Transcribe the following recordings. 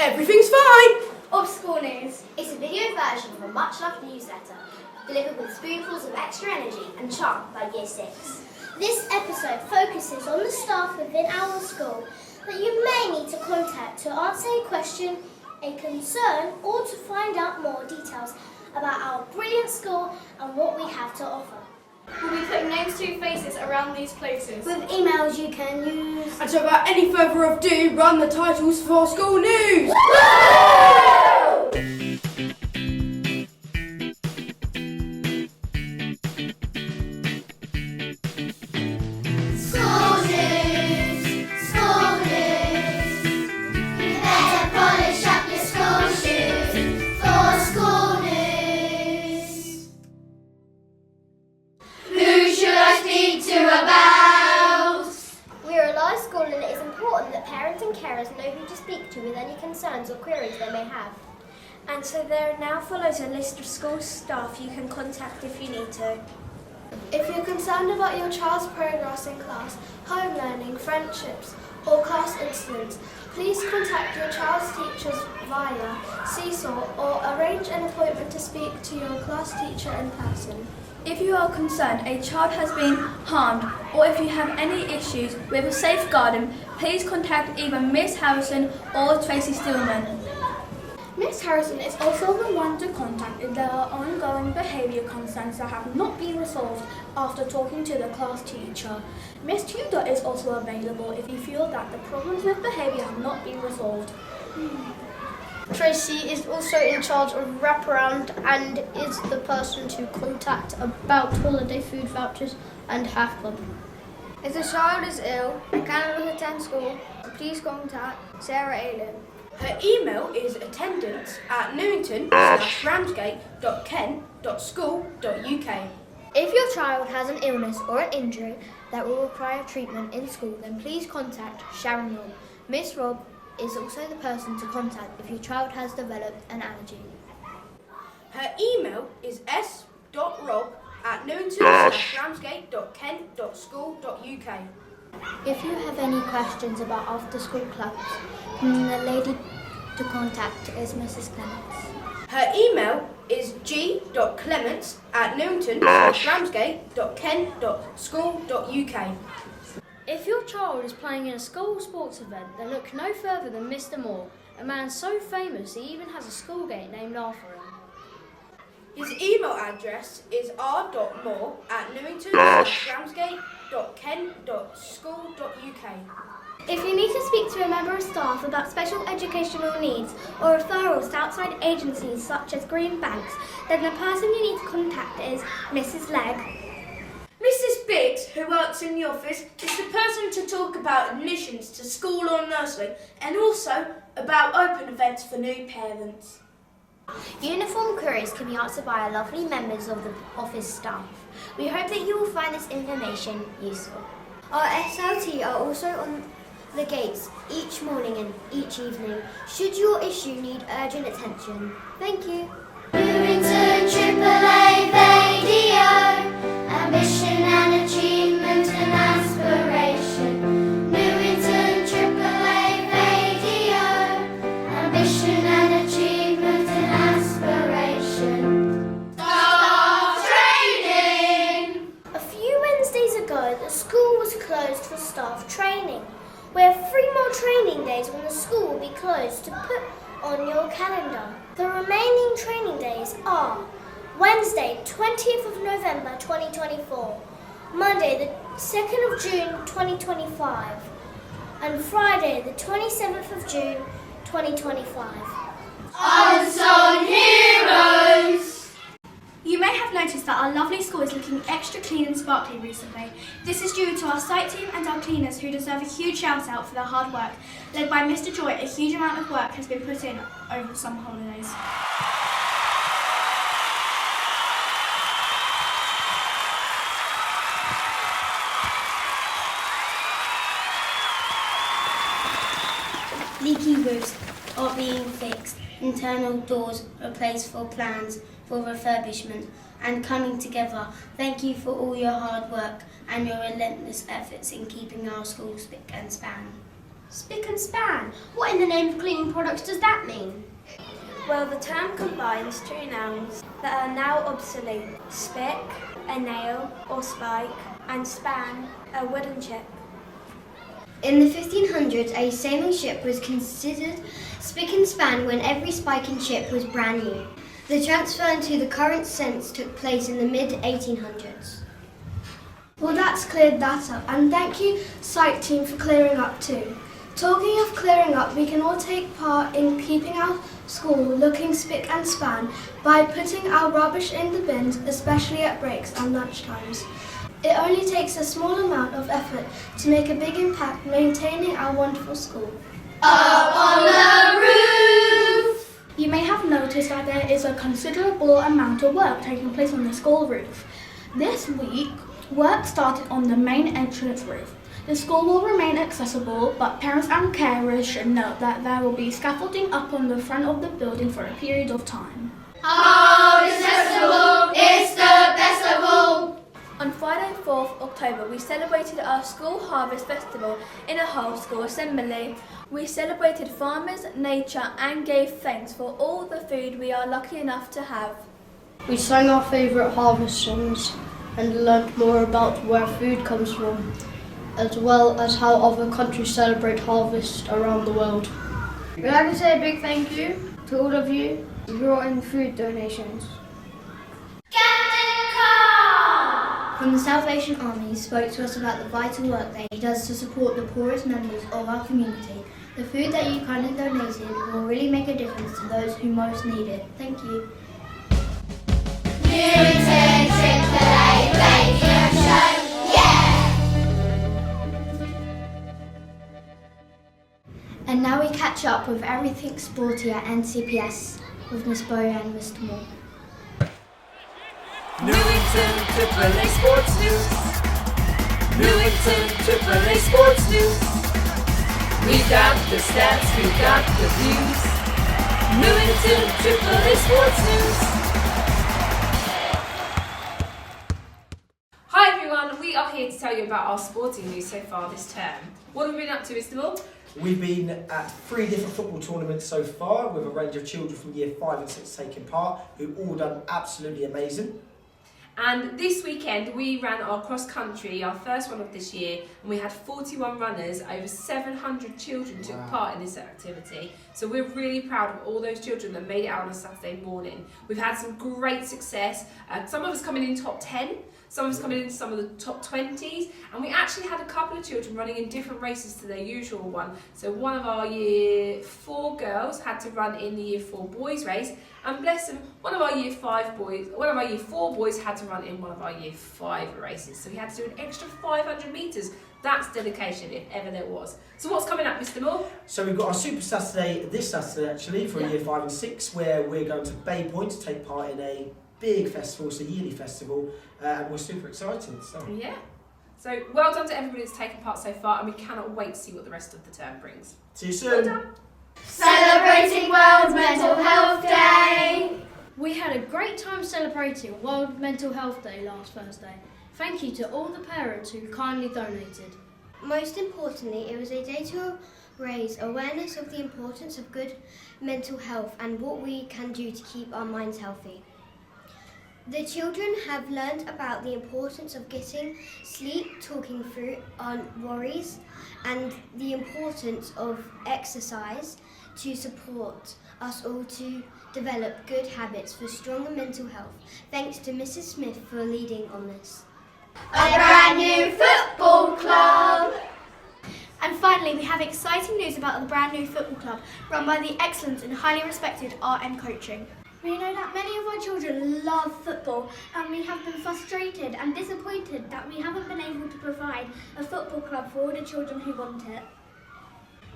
Everything's fine! Of school news. It's a video version of a much-loved newsletter, delivered with spoonfuls of extra energy and charm by Year 6. This episode focuses on the staff within our school that you may need to contact to answer a question, a concern, or to find out more details about our brilliant school and what we have to offer. We'll be putting names to faces around these places. With emails you can use. And so without any further ado, run the titles for school news! Know who to speak to with any concerns or queries they may have. And so there now follows a list of school staff you can contact if you need to. If you're concerned about your child's progress in class, home learning, friendships, or class incidents, please contact your child's teachers via Seesaw or arrange an appointment to speak to your class teacher in person. If you are concerned a child has been harmed or if you have any issues with a safeguarding, please contact either Miss Harrison or Tracy Stillman. Miss Harrison is also the one to contact if there are ongoing behaviour concerns that have not been resolved after talking to the class teacher. Miss Tudor is also available if you feel that the problems with behaviour have not been resolved. Tracy is also in charge of wraparound and is the person to contact about holiday food vouchers and half club. If the child is ill and cannot attend school, please contact Sarah Aylen. Her email is attendance@newington/ramsgate.ken.school.uk. If your child has an illness or an injury that will require treatment in school, then please contact Sharon Robb. Miss Robb is also the person to contact if your child has developed an allergy. Her email is s.robb@newington/ramsgate.ken.school.uk. If you have any questions about after-school clubs, the lady to contact is Mrs. Clements. Her email is g.clements@newington/ramsgate.ken.school.uk. If your child is playing in a school sports event, then look no further than Mr. Moore, a man so famous he even has a school gate named after him. His email address is r.moore@newington/ramsgate.ken.school.uk. If you need to speak to a member of staff about special educational needs or referrals to outside agencies such as Green Banks, then the person you need to contact is Mrs. Legg. Mrs. Biggs, who works in the office, is the person to talk about admissions to school or nursery and also about open events for new parents. Uniform queries can be answered by our lovely members of the office staff. We hope that you will find this information useful. Our SLT are also on the gates each morning and each evening, should your issue need urgent attention. Thank you. Newington AAA Radio, ambition and achievement and aspiration. Newington AAA Radio, ambition and achievement and aspiration. Staff training! A few Wednesdays ago, the school was closed for staff training. We have 3 more training days when the school will be closed to put on your calendar. The remaining training days are Wednesday, 20th of November 2024, Monday, the 2nd of June 2025, and Friday, the 27th of June 2025. Unsung Heroes! You may have noticed that our lovely school is looking extra clean and sparkly recently. This is due to our site team and our cleaners who deserve a huge shout out for their hard work. Led by Mr. Joy, a huge amount of work has been put in over the summer holidays. Leaky roofs are being fixed, internal doors replaced for plans for refurbishment and coming together. Thank you for all your hard work and your relentless efforts in keeping our school spick and span. Spick and span. What in the name of cleaning products does that mean? Well, the term combines two nouns that are now obsolete. Spick, a nail or spike, and span, a wooden chip. In the 1500s, a sailing ship was considered spick and span when every spike and chip was brand new. The transfer into the current sense took place in the mid-1800s. Well, that's cleared that up, and thank you, Psych Team, for clearing up too. Talking of clearing up, we can all take part in keeping our school looking spick and span by putting our rubbish in the bins, especially at breaks and lunchtimes. It only takes a small amount of effort to make a big impact maintaining our wonderful school. Up on the roof! You may have noticed that there is a considerable amount of work taking place on the school roof. This week, work started on the main entrance roof. The school will remain accessible, but parents and carers should note that there will be scaffolding up on the front of the building for a period of time. How accessible is the best of all! On Friday, 4th October, we celebrated our school harvest festival in a whole school assembly. We celebrated farmers, nature, and gave thanks for all the food we are lucky enough to have. We sang our favourite harvest songs and learnt more about where food comes from, as well as how other countries celebrate harvest around the world. We'd like to say a big thank you to all of you who brought in food donations. From the Salvation Army, he spoke to us about the vital work that he does to support the poorest members of our community. The food that you kindly donated will really make a difference to those who most need it. Thank you. Newington AAA Radio Show, yeah! And now we catch up with everything sporty at NCPS with Miss Bow and Mr. Moore. Newington AAA Sports News. Newington AAA Sports News. We got the stats, we got the views. Newington AAA Sports News. Hi everyone, we are here to tell you about our sporting news so far this term. What have we been up to, Mr. Moore? We've been at 3 different football tournaments so far with a range of children from year 5 and 6 taking part, who've all done absolutely amazing. And this weekend we ran our cross country, our first one of this year, and we had 41 runners. Over 700 children took part in this activity. So we're really proud of all those children that made it out on a Saturday morning. We've had some great success. Some of us coming in top 10, some of us coming in some of the top 20s, and we actually had a couple of children running in different races to their usual one. So one of our year 4 girls had to run in the year 4 boys race, and bless them, one of our year 4 boys had to run in one of our year 5 races. So he had to do an extra 500 metres. That's dedication, if ever there was. So what's coming up, Mr. Moore? So we've got our Super Saturday this Saturday actually for year 5 and 6, where we're going to Bay Point to take part in a big festival, it's a yearly festival, and we're super excited. So. Yeah. So well done to everybody that's taken part so far, and we cannot wait to see what the rest of the term brings. See you soon. Well done. Celebrating World Mental Health Day! We had a great time celebrating World Mental Health Day last Thursday. Thank you to all the parents who kindly donated. Most importantly, it was a day to raise awareness of the importance of good mental health and what we can do to keep our minds healthy. The children have learned about the importance of getting sleep, talking through our worries, and the importance of exercise to support us all to develop good habits for stronger mental health. Thanks to Mrs. Smith for leading on this. A brand new football club! And finally, we have exciting news about the brand new football club run by the excellent and highly respected RM Coaching. We know that many of our children love football, and we have been frustrated and disappointed that we haven't been able to provide a football club for all the children who want it.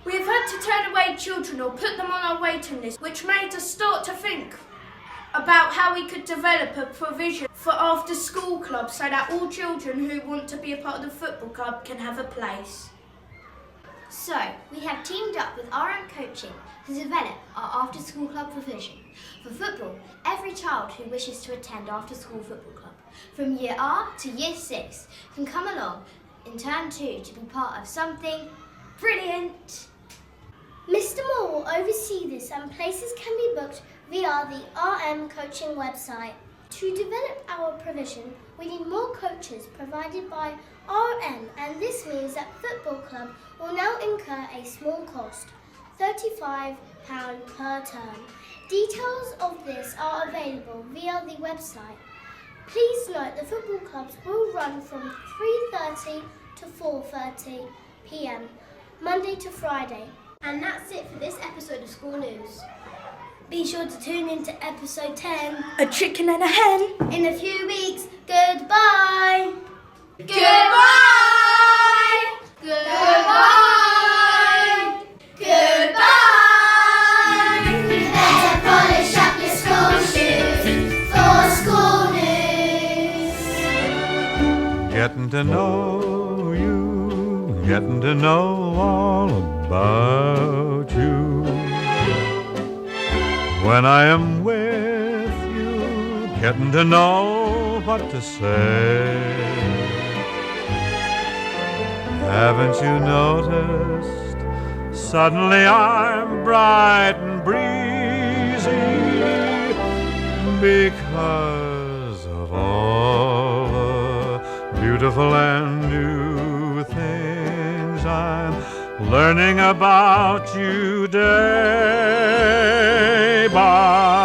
We have had to turn away children or put them on our waiting list, which made us start to think about how we could develop a provision for after-school clubs so that all children who want to be a part of the football club can have a place. So, we have teamed up with RM Coaching to develop our after-school club provision. For football, every child who wishes to attend after-school football club, from year R to year 6, can come along in term 2 to be part of something brilliant. oversee this, and places can be booked via the RM coaching website. To develop our provision, we need more coaches provided by RM, and this means that football club will now incur a small cost, £35 per term. Details of this are available via the website. Please note the football clubs will run from 3:30 to 4:30 p.m, Monday to Friday. And that's it for this episode of School News. Be sure to tune in to episode 10 A chicken and a hen. in a few weeks. Goodbye! Goodbye! Goodbye! Goodbye! Better polish up your school shoes for school news. Getting to know you, getting to know all about you. When I am with you, getting to know what to say. Haven't you noticed? Suddenly I'm bright and breezy because of all the beautiful and new things I'm learning about you day by